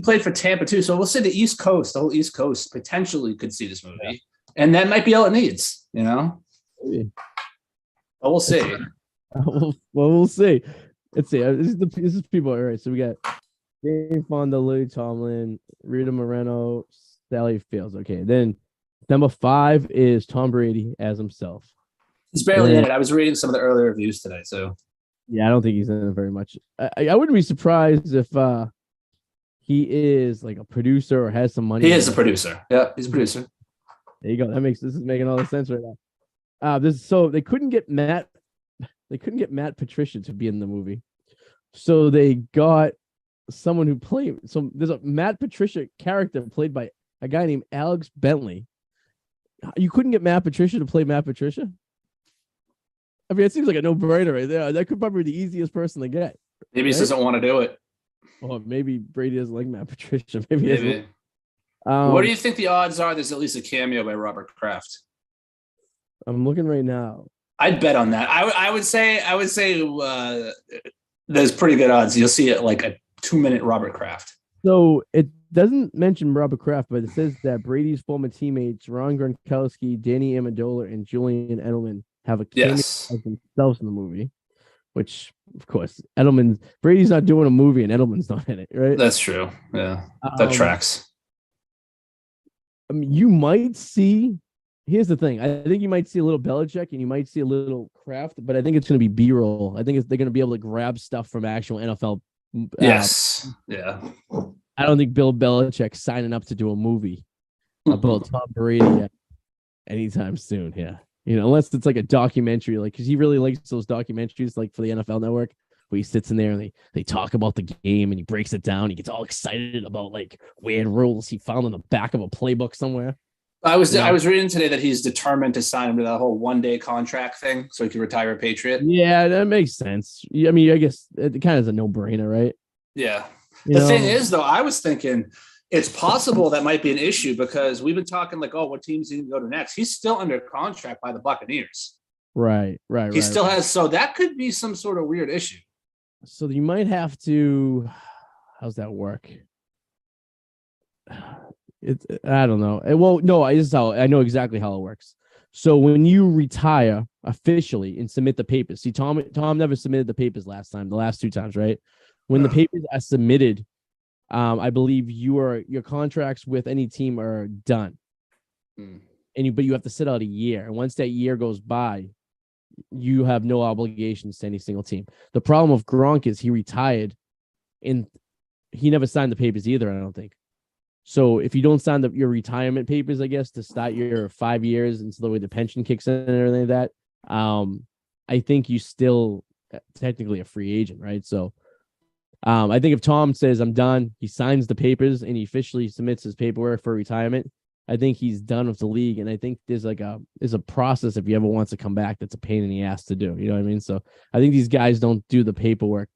played for Tampa too. So we'll say the whole East Coast potentially could see this movie, and that might be all it needs. Maybe. But we'll see. We'll see. Let's see. This is people. All right. So we got Jane Fonda, Lily Tomlin, Rita Moreno, Sally Fields. Okay. Then number 5 is Tom Brady as himself. He's barely in it. I was reading some of the early reviews today. So yeah, I don't think he's in it very much. I wouldn't be surprised if he is like a producer or has some money. He is a producer. Yeah, he's a producer. There you go. This is making all the sense right now. They couldn't get Matt Patricia to be in the movie. So they got someone who played. So there's a Matt Patricia character played by a guy named Alex Bentley. You couldn't get Matt Patricia to play Matt Patricia? I mean, it seems like a no-brainer right there. That could probably be the easiest person to get. Maybe he doesn't want to do it. Or maybe Brady doesn't like Matt Patricia. Maybe. What do you think the odds are there's at least a cameo by Robert Kraft? I'm looking right now. I'd bet on that. I would say there's pretty good odds. You'll see it like a 2-minute Robert Kraft. So it doesn't mention Robert Kraft, but it says that Brady's former teammates Ron Gronkowski, Danny Amendola, and Julian Edelman have a cameo as themselves in the movie. Which, of course, Brady's not doing a movie and Edelman's not in it, right? That's true. Yeah, that tracks. I mean, you might see. Here's the thing. I think you might see a little Belichick and you might see a little Kraft, but I think it's going to be B-roll. I think they're going to be able to grab stuff from actual NFL. Yes. Yeah. I don't think Bill Belichick's signing up to do a movie about Tom Brady anytime soon. Yeah. Unless it's like a documentary, like, because he really likes those documentaries, like for the NFL Network, where he sits in there and they talk about the game and he breaks it down. He gets all excited about like weird rules he found on the back of a playbook somewhere. I was reading today that he's determined to sign him to that whole 1-day contract thing so he can retire a Patriot. Yeah, that makes sense. I mean, I guess it kind of is a no-brainer, right? Yeah. The thing is, though, I was thinking it's possible that might be an issue because we've been talking like, what teams he can go to next? He's still under contract by the Buccaneers. Right. He still has, so that could be some sort of weird issue. So you might have to, how's that work? I don't know. Well, no, this is how I know exactly how it works. So when you retire officially and submit the papers, see, Tom never submitted the papers the last 2 times, right? When the papers are submitted, I believe your contracts with any team are done, but you have to sit out a year. And once that year goes by, you have no obligations to any single team. The problem with Gronk is he retired, and he never signed the papers either. I don't think. So if you don't sign your retirement papers, I guess, to start your 5 years until the way the pension kicks in and everything like that, I think you still technically a free agent, right? So I think if Tom says I'm done, he signs the papers and he officially submits his paperwork for retirement, I think he's done with the league. And I think there's a process if he ever wants to come back that's a pain in the ass to do. You know what I mean? So I think these guys don't do the paperwork.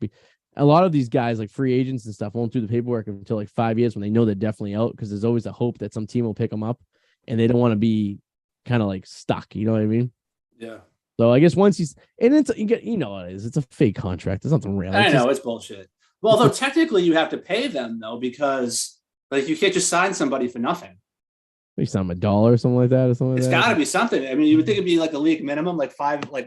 A lot of these guys, like free agents and stuff, won't do the paperwork until like 5 years when they know they're definitely out, because there's always a hope that some team will pick them up, and they don't want to be kind of like stuck. You know what I mean? Yeah. So I guess once he's, and it's it's a fake contract. It's nothing real. It's bullshit. Well, though technically you have to pay them though, because like you can't just sign somebody for nothing. Maybe sign $1 or something like that, or something. It's got to be something. I mean, you would think it'd be like a league minimum, like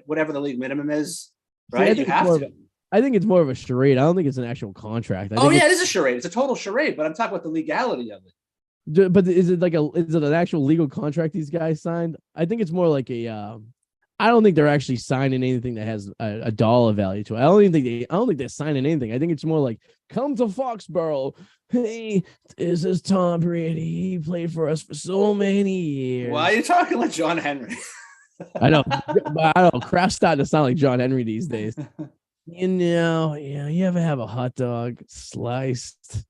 whatever the league minimum is, right? You have to. I think it's more of a charade. I don't think it's an actual contract. It is a charade. It's a total charade, but I'm talking about the legality of it. But is it an actual legal contract these guys signed? I think it's more like I I don't think they're actually signing anything that has a dollar value to it. I don't think they're signing anything. I think it's more like, come to Foxborough. Hey, this is Tom Brady. He played for us for so many years. Why are you talking like John Henry? I know. Kraft's starting to sound like John Henry these days. You ever have a hot dog sliced?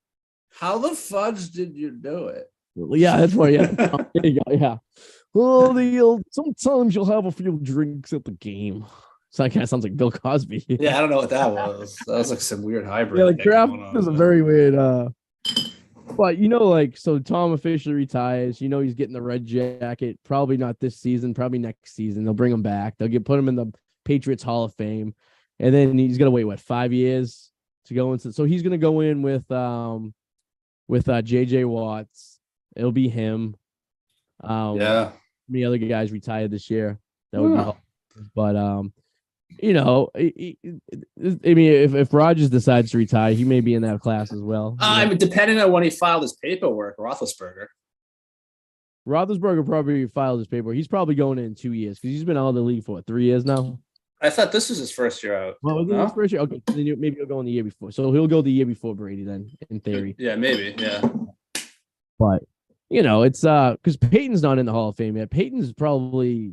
How the fudge did you do it? Yeah, that's why. Yeah, there you go. Yeah. Well, sometimes you'll have a few drinks at the game. So that kind of sounds like Bill Cosby. Yeah, I don't know what that was. That was like some weird hybrid. Yeah, like Kraft is a very weird. But so Tom officially retires. He's getting the red jacket. Probably not this season. Probably next season. They'll bring him back. They'll put him in the Patriots Hall of Fame, and then he's gonna wait 5 years to go into. So he's gonna go in with JJ Watts. It'll be him. Yeah. Many other guys retired this year. That would be helpful. But I mean, if Rodgers decides to retire, he may be in that class as well. I mean, depending on when he filed his paperwork, Roethlisberger probably filed his paperwork. He's probably going in 2 years because he's been out of the league for 3 years now. I thought this was his first year out. Well, no? his first year. Okay, then maybe he'll go in the year before. So he'll go the year before Brady then, in theory. Yeah, maybe. Yeah. But it's because Peyton's not in the Hall of Fame yet. Peyton's probably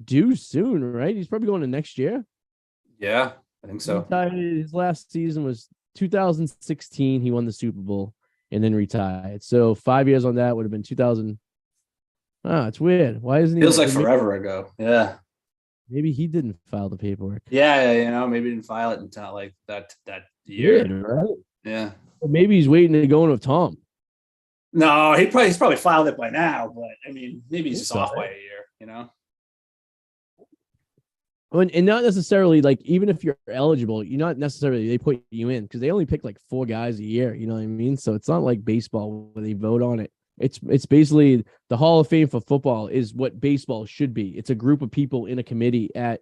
due soon, right? He's probably going to next year. Yeah, I think so. His last season was 2016. He won the Super Bowl and then retired. So 5 years on that would have been 2000. It's weird. Why isn't he? Feels like forever ago. Yeah. Maybe he didn't file the paperwork. Yeah, maybe he didn't file it until like that year. Weird, right? Yeah. Or maybe he's waiting to go in with Tom. No, he's probably filed it by now, but I mean, maybe he's just off by a year, And not necessarily like, even if you're eligible, you're not necessarily, they put you in because they only pick like 4 guys a year. You know what I mean? So it's not like baseball where they vote on it. It's basically the Hall of Fame for football is what baseball should be. It's a group of people in a committee at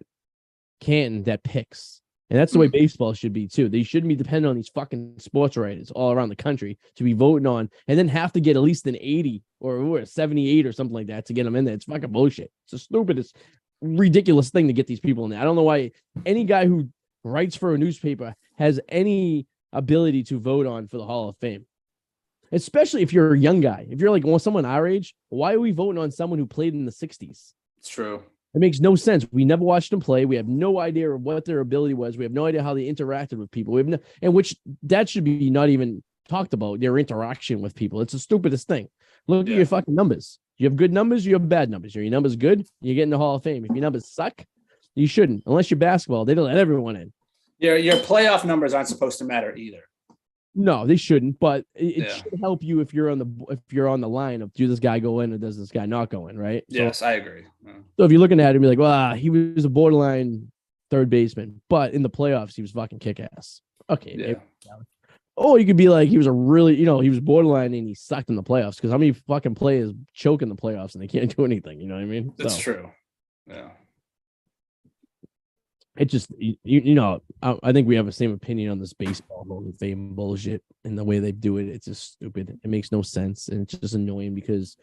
Canton that picks. And that's the way baseball should be too. They shouldn't be dependent on these fucking sports writers all around the country to be voting on and then have to get at least an 80 or a 78 or something like that to get them in there. It's fucking bullshit. It's the stupidest, ridiculous thing to get these people in there. I don't know why any guy who writes for a newspaper has any ability to vote on for the Hall of Fame. Especially if you're a young guy. If you're like someone our age, why are we voting on someone who played in the 60s? It's true. It makes no sense. We never watched them play. We have no idea what their ability was. We have no idea how they interacted with people. That should be not even talked about, their interaction with people. It's the stupidest thing. Look at your fucking numbers. You have good numbers, you have bad numbers. Are your numbers good? You get in the Hall of Fame. If your numbers suck, you shouldn't. Unless you're basketball, they don't let everyone in. Your playoff numbers aren't supposed to matter either. No, they shouldn't. But it should help you if you're on the line of, do this guy go in or does this guy not go in, right? Yes, I agree. So if you're looking at him, you're like, well, he was a borderline third baseman, but in the playoffs, he was fucking kick ass. Okay. Yeah. Oh, you could be like, he was a really, he was borderline and he sucked in the playoffs because how many fucking players choke in the playoffs and they can't do anything? You know what I mean? That's true. Yeah. It just, I think we have the same opinion on this baseball Hall of Fame bullshit and the way they do it. It's just stupid. It makes no sense. And it's just annoying because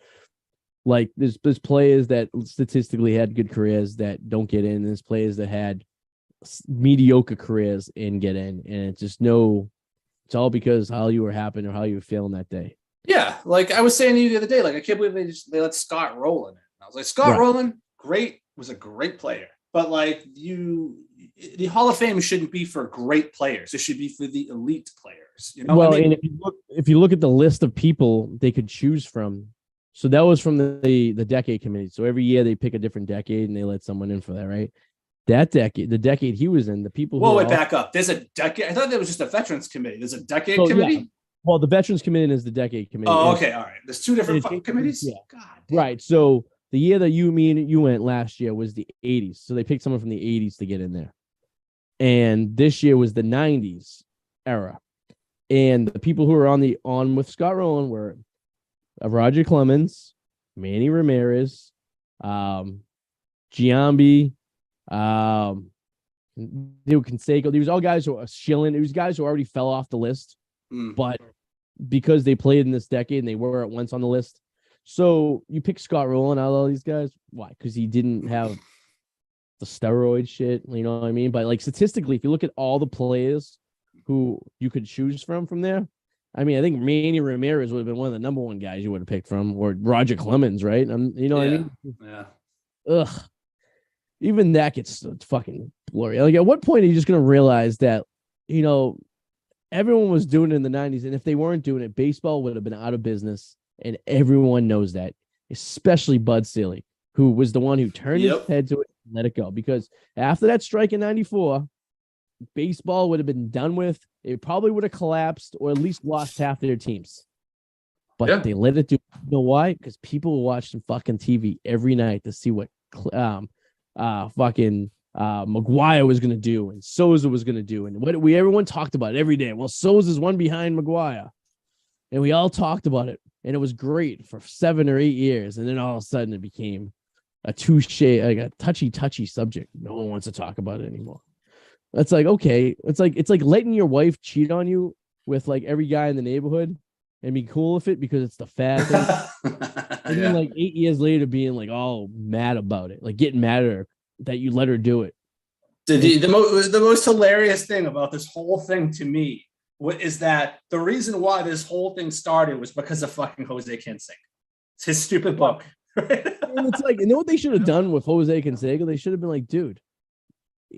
like there's players that statistically had good careers that don't get in. There's players that had mediocre careers and get in. And it's just it's all because how you were happening or how you were feeling that day. Yeah. Like I was saying to you the other day, like I can't believe they let Scott Rowland in. I was like, Scott Rowland, was a great player. But like the Hall of Fame shouldn't be for great players. It should be for the elite players. Well, and if you look at the list of people they could choose from, so that was from the decade committee. So every year they pick a different decade and they let someone in for that, right? That decade, the decade he was in, the people. Whoa, wait, back up. There's a decade. I thought there was just a veterans committee. There's a decade committee. Yeah. Well, the veterans committee is the decade committee. Oh, okay, all right. There's 2 different fucking committees. Yeah. God. Damn. Right. So the year that you went last year was the 80s. So they picked someone from the 80s to get in there. And this year was the 90s era. And the people who were on with Scott Rowland were Roger Clemens, Manny Ramirez, Giambi, Canseco. These were all guys who are shilling. It was guys who already fell off the list. But because they played in this decade and they were at once on the list. So you pick Scott Rowland out of all these guys. Why? Because he didn't have the steroid shit. You know what I mean? But like statistically, if you look at all the players who you could choose from there, I mean, I think Manny Ramirez would have been one of the number one guys you would have picked from, or Roger Clemens, right? You know what I mean? Yeah. Ugh. Even that gets fucking blurry. Like, at what point are you just gonna realize that, you know, everyone was doing it in the 90s, and if they weren't doing it, baseball would have been out of business, and everyone knows that, especially Bud Selig, who was the one who turned his head to it and let it go. Because after that strike in 94, baseball would have been done with. It probably would have collapsed or at least lost half their teams. But they let it do. You know why? Because people were watching fucking TV every night to see what Maguire was going to do and Souza was going to do. And what everyone talked about it every day. Well, Souza's one behind Maguire. And we all talked about it. And it was great for 7 or 8 years. And then all of a sudden it became a touchy subject. No one wants to talk about it anymore. It's like, okay, it's like letting your wife cheat on you with like every guy in the neighborhood and be cool with it because it's the fad thing. And then like 8 years later being like all mad about it, like getting mad at her that you let her do it. The most hilarious thing about this whole thing to me is that the reason why this whole thing started was because of fucking Jose Canseco. It's his stupid book. And it's like, you know what they should have done with Jose Canseco? They should have been like, dude,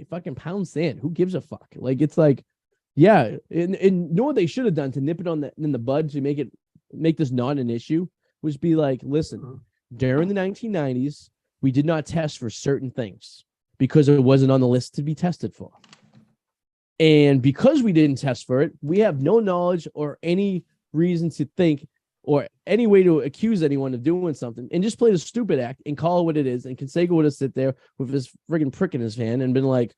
fucking pound sand. Who gives a fuck? Like, it's like, yeah. And you know what they should have done to nip it in the bud to make this not an issue was be like, listen, during the 1990s, we did not test for certain things because it wasn't on the list to be tested for. And because we didn't test for it, we have no knowledge or any reason to think or any way to accuse anyone of doing something, and just play the stupid act and call it what it is. And Canseco would have sit there with his friggin' prick in his hand and been like,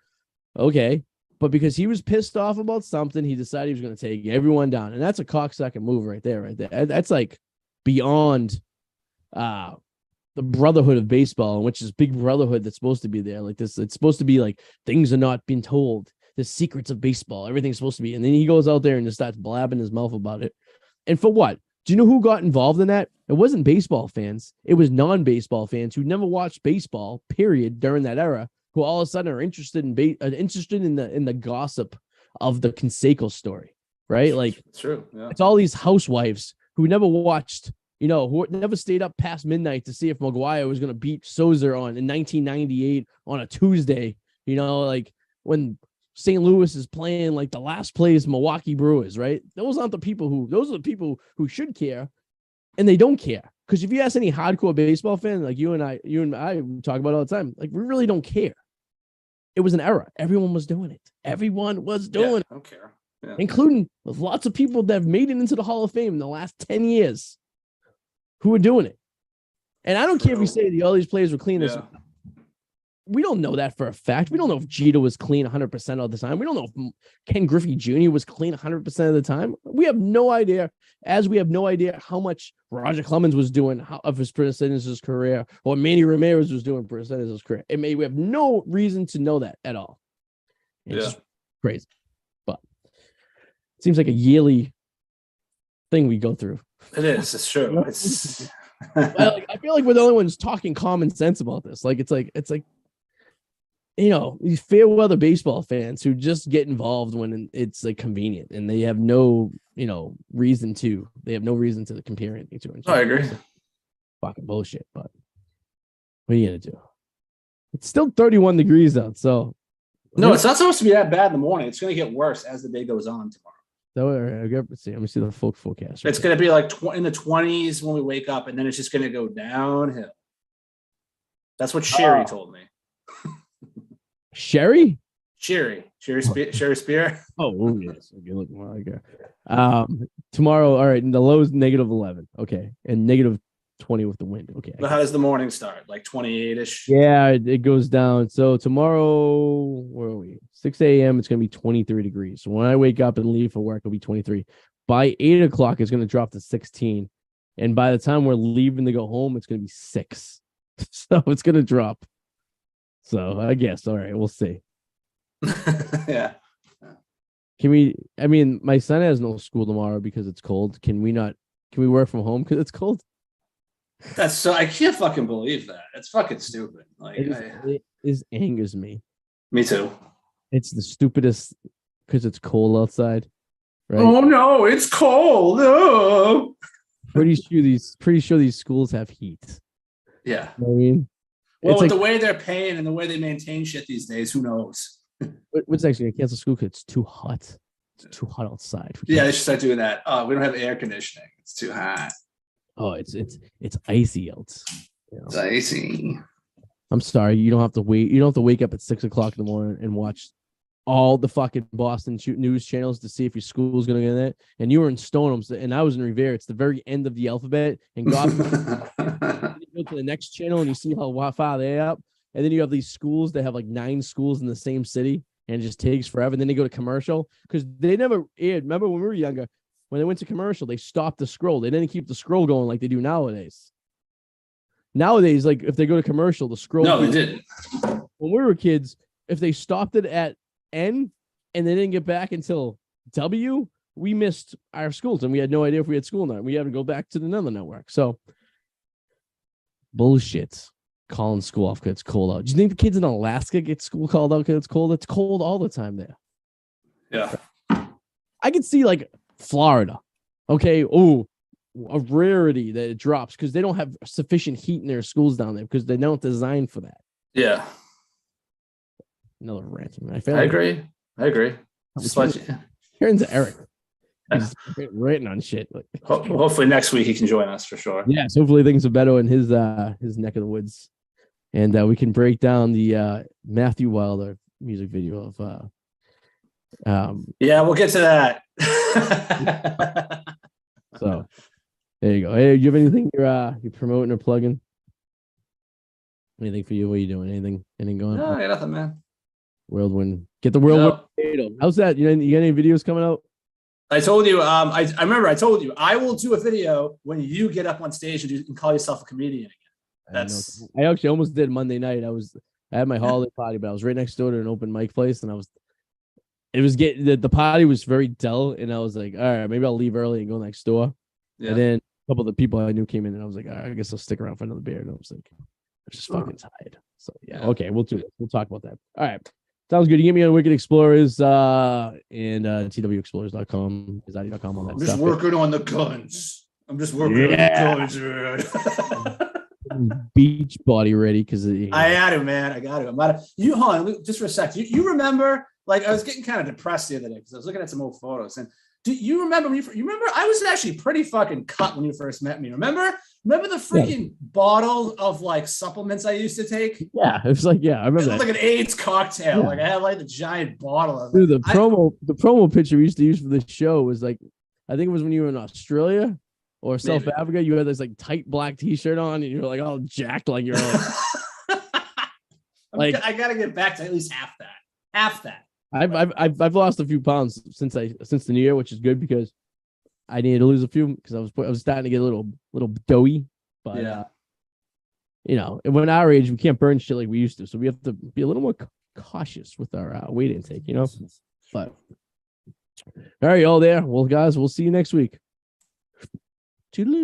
okay. But because he was pissed off about something, he decided he was going to take everyone down. And that's a cocksucking move right there. That's like beyond the brotherhood of baseball, which is big brotherhood that's supposed to be there. Like this, it's supposed to be like things are not being told. The secrets of baseball, everything's supposed to be. And then he goes out there and just starts blabbing his mouth about it. And for what? Do you know who got involved in that? It wasn't baseball fans. It was non-baseball fans who never watched baseball, period, during that era, who all of a sudden are interested in the gossip of the Canseco story, right? Like, it's true. Yeah. It's all these housewives who never watched, who never stayed up past midnight to see if Maguire was going to beat Souza in 1998 on a Tuesday, like when St. Louis is playing like the last place Milwaukee Brewers, right? Those are the people who should care, and they don't care. Because if you ask any hardcore baseball fan, like you and I talk about all the time, like we really don't care. It was an era. Everyone was doing it. Everyone was doing it. I don't care. Yeah. Including lots of people that have made it into the Hall of Fame in the last 10 years who are doing it. And I don't care if you say that all these players were clean. Yeah. We don't know that for a fact. We don't know if Jeter was clean 100% of the time. We don't know if Ken Griffey Jr. was clean 100% of the time. We have no idea, as we have no idea how much Roger Clemens was doing of his percentage of his career, or Manny Ramirez was doing percentage of his career. We have no reason to know that at all. It's just crazy. But it seems like a yearly thing we go through. It is. It's true. It's I feel like we're the only ones talking common sense about this. It's like these fair weather baseball fans who just get involved when it's like convenient, and they have no, reason to. They have no reason to compare anything to it. I agree. Fucking bullshit. But what are you gonna do? It's still 31 degrees out, so no, it's not supposed to be that bad in the morning. It's going to get worse as the day goes on tomorrow. So let me see the forecast. It's going to be like in the 20s when we wake up, and then it's just going to go downhill. That's what Sherry told me. Sherry Spear. Oh yes. Okay, look, tomorrow, all right, and the low is -11. Okay, and -20 with the wind. Okay. But how does the morning start? Like 28-ish? Yeah, it goes down. So tomorrow, where are we? 6 a.m. It's gonna be 23 degrees. So when I wake up and leave for work, it'll be 23. By 8 o'clock, it's gonna drop to 16. And by the time we're leaving to go home, it's gonna be 6. So it's gonna drop. So I guess, all right, we'll see. Yeah. My son has no school tomorrow because it's cold. Can we work from home because it's cold? That's so I can't fucking believe that. It's fucking stupid. Like it angers me. Me too. It's the stupidest because it's cold outside. Right? Oh no, it's cold. Oh. Pretty sure these schools have heat. Yeah. You know what I mean? Well, with the way they're paying and the way they maintain shit these days, who knows? What's actually gonna cancel school because it's too hot. It's too hot outside. Yeah, they should start doing that. Oh, we don't have air conditioning. It's too hot. Oh, it's icy out. You know? It's icy. I'm sorry, you don't have to wait. You don't have to wake up at 6 o'clock in the morning and watch all the fucking Boston news channels to see if your school's gonna get in it. And you were in Stoneham, and I was in Revere. It's the very end of the alphabet. And God, you go to the next channel and you see how far they up. And then you have these schools that have like 9 schools in the same city, and it just takes forever. And then they go to commercial because they never aired. Remember when we were younger, when they went to commercial, they stopped the scroll. They didn't keep the scroll going like they do nowadays. Nowadays, like if they go to commercial, the scroll. No, they didn't. When we were kids, if they stopped it at N and they didn't get back until W, we missed our schools and we had no idea if we had school now. We had to go back to another network. So bullshit. Calling school off because it's cold out. Do you think the kids in Alaska get school called out because it's cold? It's cold all the time there. Yeah. I could see like Florida. Okay. Oh, a rarity that it drops because they don't have sufficient heat in their schools down there because they don't design for that. Yeah. Another rant. I agree. Turn to Eric. He's writing on shit. Like, hopefully next week he can join us for sure. Yes, hopefully things are better in his neck of the woods, and we can break down the Matthew Wilder music video of. Yeah, we'll get to that. So there you go. Hey, do you have anything you're promoting or plugging? Anything for you? What are you doing? Anything going? No, I got nothing, man. Whirlwind. Get the Whirlwind potato. How's that? You got any videos coming out? I told you. I remember. I told you I will do a video when you get up on stage and call yourself a comedian again. I actually almost did Monday night. I had my holiday party, but I was right next door to an open mic place, and the party was very dull, and I was like, all right, maybe I'll leave early and go next door. Yeah. And then a couple of the people I knew came in, and I was like, all right, I guess I'll stick around for another beer. And I was like, I'm just fucking tired. So yeah, okay, we'll do it. We'll talk about that. All right. Sounds good. You get me on Wicked Explorers and twexplorers.com, Arty.com, all that I'm stuff. just working on the guns. I'm just working on the guns, man. Beach body ready because I had to, man. I got to. I'm out of you. Hold on, just for a sec. You remember? Like I was getting kind of depressed the other day because I was looking at some old photos. And do you remember? You remember? I was actually pretty fucking cut when you first met me. Remember the freaking bottle of like supplements I used to take? Yeah, it was like I remember. It was like an AIDS cocktail. Yeah. Like I had like the giant bottle of it. Dude, the promo picture we used to use for this show was like, I think it was when you were in Australia or South Africa. You had this like tight black T-shirt on, and you were like all jacked, like you're like. I gotta get back to at least half that. Half that. I've lost a few pounds since the new year, which is good because I needed to lose a few because I was starting to get a little doughy. But when our age, we can't burn shit like we used to, so we have to be a little more cautious with our weight intake, But all right, y'all there. Well, guys, we'll see you next week. Toodaloo.